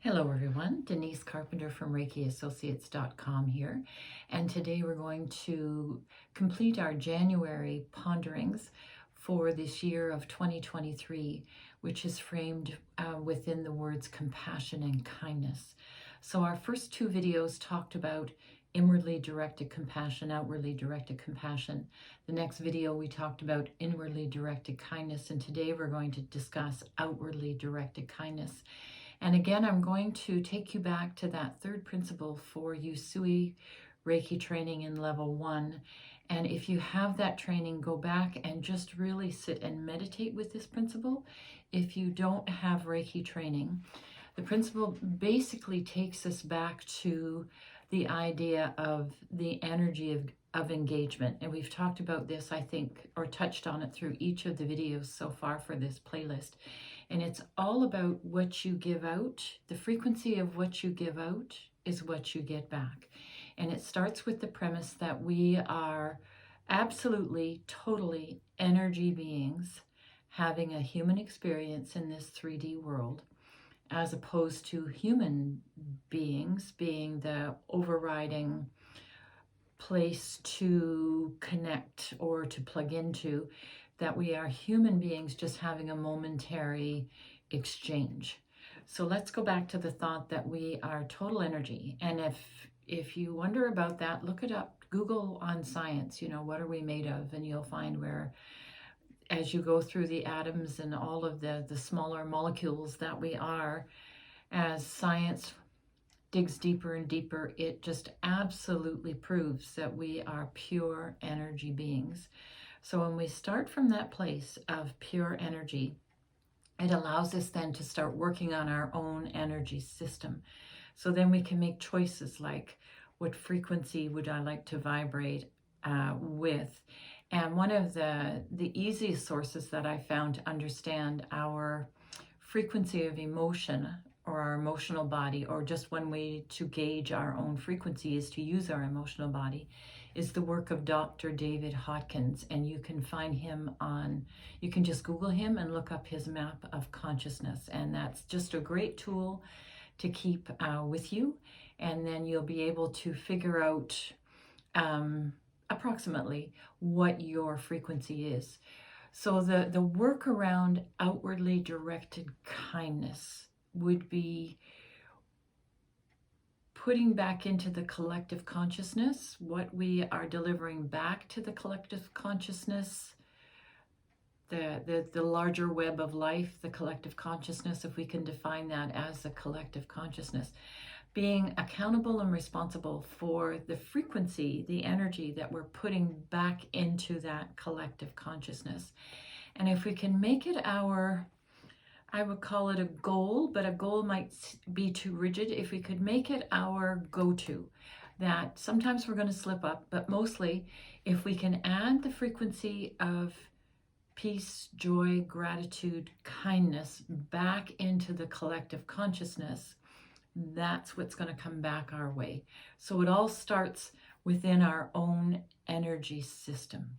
Hello everyone, Denise Carpenter from ReikiAssociates.com here, and today we're going to complete our January ponderings for this year of 2023, which is framed within the words compassion and kindness. So our first two videos talked about inwardly directed compassion, outwardly directed compassion. The next video we talked about inwardly directed kindness, and today we're going to discuss outwardly directed kindness. And again, I'm going to take you back to that third principle for Usui Reiki training in level 1. And if you have that training, go back and just really sit and meditate with this principle. If you don't have Reiki training, the principle basically takes us back to the idea of the energy of engagement. And we've talked about this, I think, or touched on it through each of the videos so far for this playlist. And it's all about what you give out. The frequency of what you give out is what you get back. And it starts with the premise that we are absolutely, totally energy beings having a human experience in this 3D world, as opposed to human beings being the overriding place to connect or to plug into, that we are human beings just having a momentary exchange. So let's go back to the thought that we are total energy. And if you wonder about that, look it up. Google on science, what are we made of? And you'll find where, as you go through the atoms and all of the smaller molecules that we are, as science digs deeper and deeper, it just absolutely proves that we are pure energy beings. So when we start from that place of pure energy, it allows us then to start working on our own energy system. So then we can make choices like, what frequency would I like to vibrate with? And one of the easiest sources that I found to understand our frequency of emotion, or our emotional body, or just one way to gauge our own frequency is to use our emotional body, is the work of Dr. David Hawkins. And you can find him you can just Google him and look up his map of consciousness. And that's just a great tool to keep with you. And then you'll be able to figure out approximately what your frequency is. So the work around outwardly directed kindness would be putting back into the collective consciousness what we are delivering back to the collective consciousness, the larger web of life, the collective consciousness, if we can define that as the collective consciousness, being accountable and responsible for the frequency, the energy that we're putting back into that collective consciousness. And if we can make it I would call it a goal, but a goal might be too rigid. If we could make it our go-to, that sometimes we're going to slip up, but mostly if we can add the frequency of peace, joy, gratitude, kindness back into the collective consciousness, that's what's going to come back our way. So it all starts within our own energy system.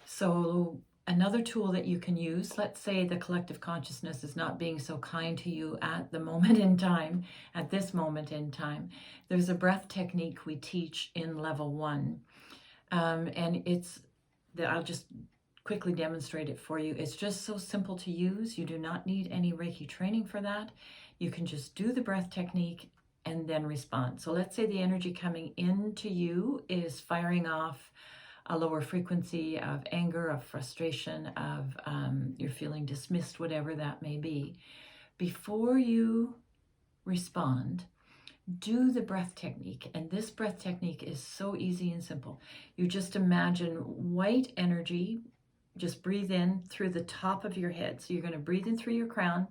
So another tool that you can use, let's say the collective consciousness is not being so kind to you at the moment in time, at this moment in time. There's a breath technique we teach in level 1. And I'll just quickly demonstrate it for you. It's just so simple to use. You do not need any Reiki training for that. You can just do the breath technique and then respond. So let's say the energy coming into you is firing off a lower frequency of anger, of frustration, of you're feeling dismissed, whatever that may be. Before you respond, do the breath technique. And this breath technique is so easy and simple. You just imagine white energy, just breathe in through the top of your head. So you're going to breathe in through your crown,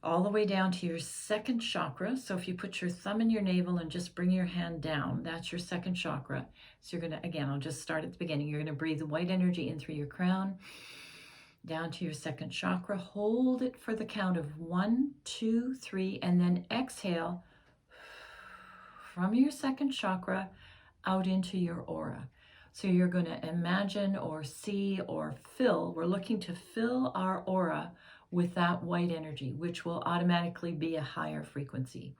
all the way down to your second chakra. So if you put your thumb in your navel and just bring your hand down, that's your second chakra. So you're going to, again, I'll just start at the beginning. You're going to breathe the white energy in through your crown, down to your second chakra. Hold it for the count of 1, 2, 3, and then exhale from your second chakra out into your aura. So you're going to imagine or see or fill, we're looking to fill our aura with that white energy, which will automatically be a higher frequency.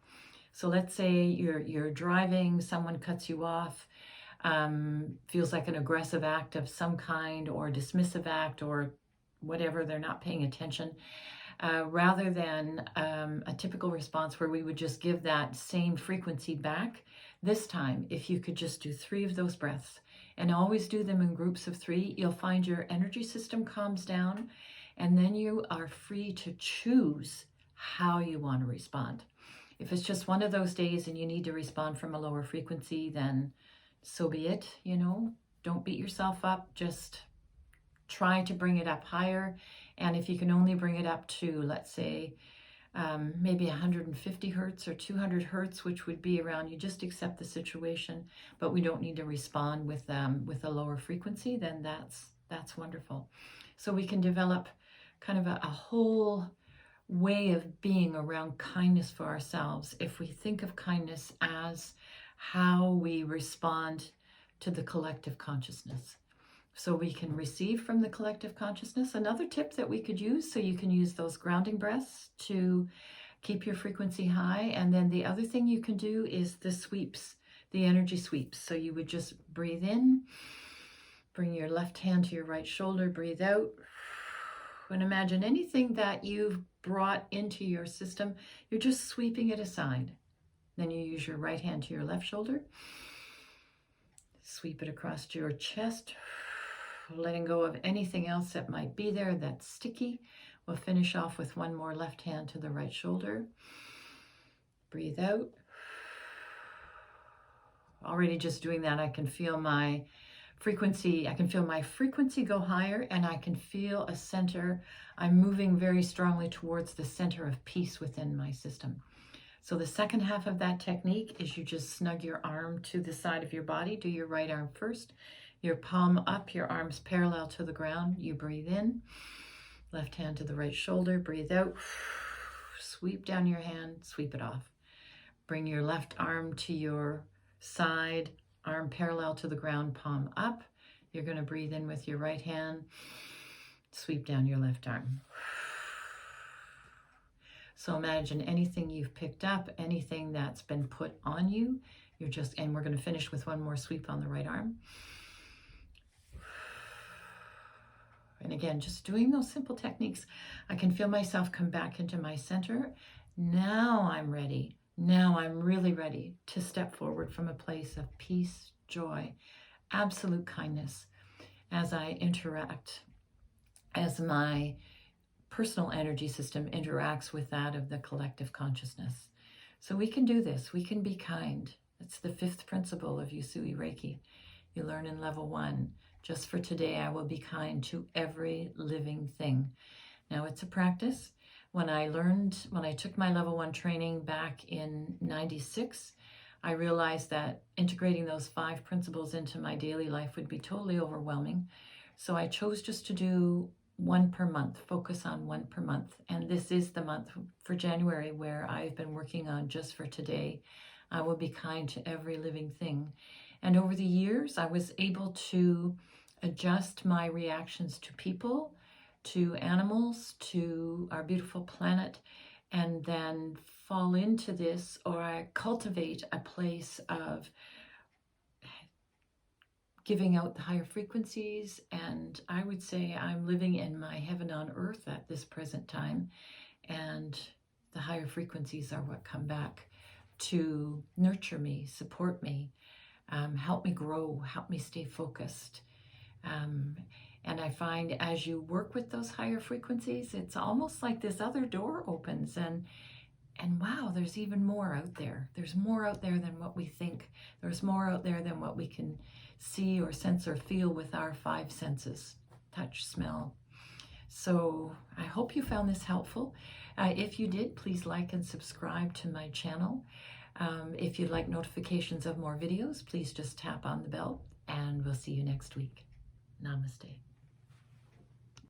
So let's say you're driving, someone cuts you off, feels like an aggressive act of some kind or a dismissive act or whatever, they're not paying attention. Rather than a typical response where we would just give that same frequency back, this time, if you could just do 3 of those breaths and always do them in groups of 3, you'll find your energy system calms down, and then you are free to choose how you want to respond. If it's just one of those days and you need to respond from a lower frequency, then so be it, you know. Don't beat yourself up, just try to bring it up higher. And if you can only bring it up to, let's say, maybe 150 hertz or 200 hertz, which would be around, you just accept the situation, but we don't need to respond with a lower frequency, then that's wonderful. So we can develop kind of a whole way of being around kindness for ourselves if we think of kindness as how we respond to the collective consciousness. So we can receive from the collective consciousness. Another tip that we could use, so you can use those grounding breaths to keep your frequency high. And then the other thing you can do is the sweeps, the energy sweeps. So you would just breathe in, bring your left hand to your right shoulder, breathe out, and imagine anything that you've brought into your system, you're just sweeping it aside. Then you use your right hand to your left shoulder, sweep it across your chest, letting go of anything else that might be there that's sticky. We'll finish off with one more left hand to the right shoulder. Breathe out. Already just doing that, I can feel my frequency. I can feel my frequency go higher, and I can feel a center. I'm moving very strongly towards the center of peace within my system. So the second half of that technique is you just snug your arm to the side of your body. Do your right arm first. Your palm up, your arms parallel to the ground. You breathe in. Left hand to the right shoulder. Breathe out. Sweep down your hand. Sweep it off. Bring your left arm to your side. Arm parallel to the ground, palm up. You're going to breathe in with your right hand. Sweep down your left arm. So imagine anything you've picked up, anything that's been put on you. And we're going to finish with one more sweep on the right arm. And again, just doing those simple techniques, I can feel myself come back into my center. Now I'm ready. Now I'm really ready to step forward from a place of peace, joy, absolute kindness as I interact, as my personal energy system interacts with that of the collective consciousness. So we can do this. We can be kind. It's the 5th principle of Usui Reiki. You learn in level 1. Just for today, I will be kind to every living thing. Now, it's a practice. When I took my level 1 training back in '96, I realized that integrating those 5 principles into my daily life would be totally overwhelming. So I chose just to do 1 per month, focus on 1 per month. And this is the month for January where I've been working on just for today. I will be kind to every living thing. And over the years, I was able to adjust my reactions to people, to animals, to our beautiful planet, and then fall into this, or I cultivate a place of giving out the higher frequencies. And I would say I'm living in my heaven on earth at this present time. And the higher frequencies are what come back to nurture me, support me, help me grow, help me stay focused. And I find as you work with those higher frequencies, it's almost like this other door opens and wow, there's even more out there. There's more out there than what we think. There's more out there than what we can see or sense or feel with our 5 senses, touch, smell. So I hope you found this helpful. If you did, please like and subscribe to my channel. If you'd like notifications of more videos, please just tap on the bell, and we'll see you next week. Namaste.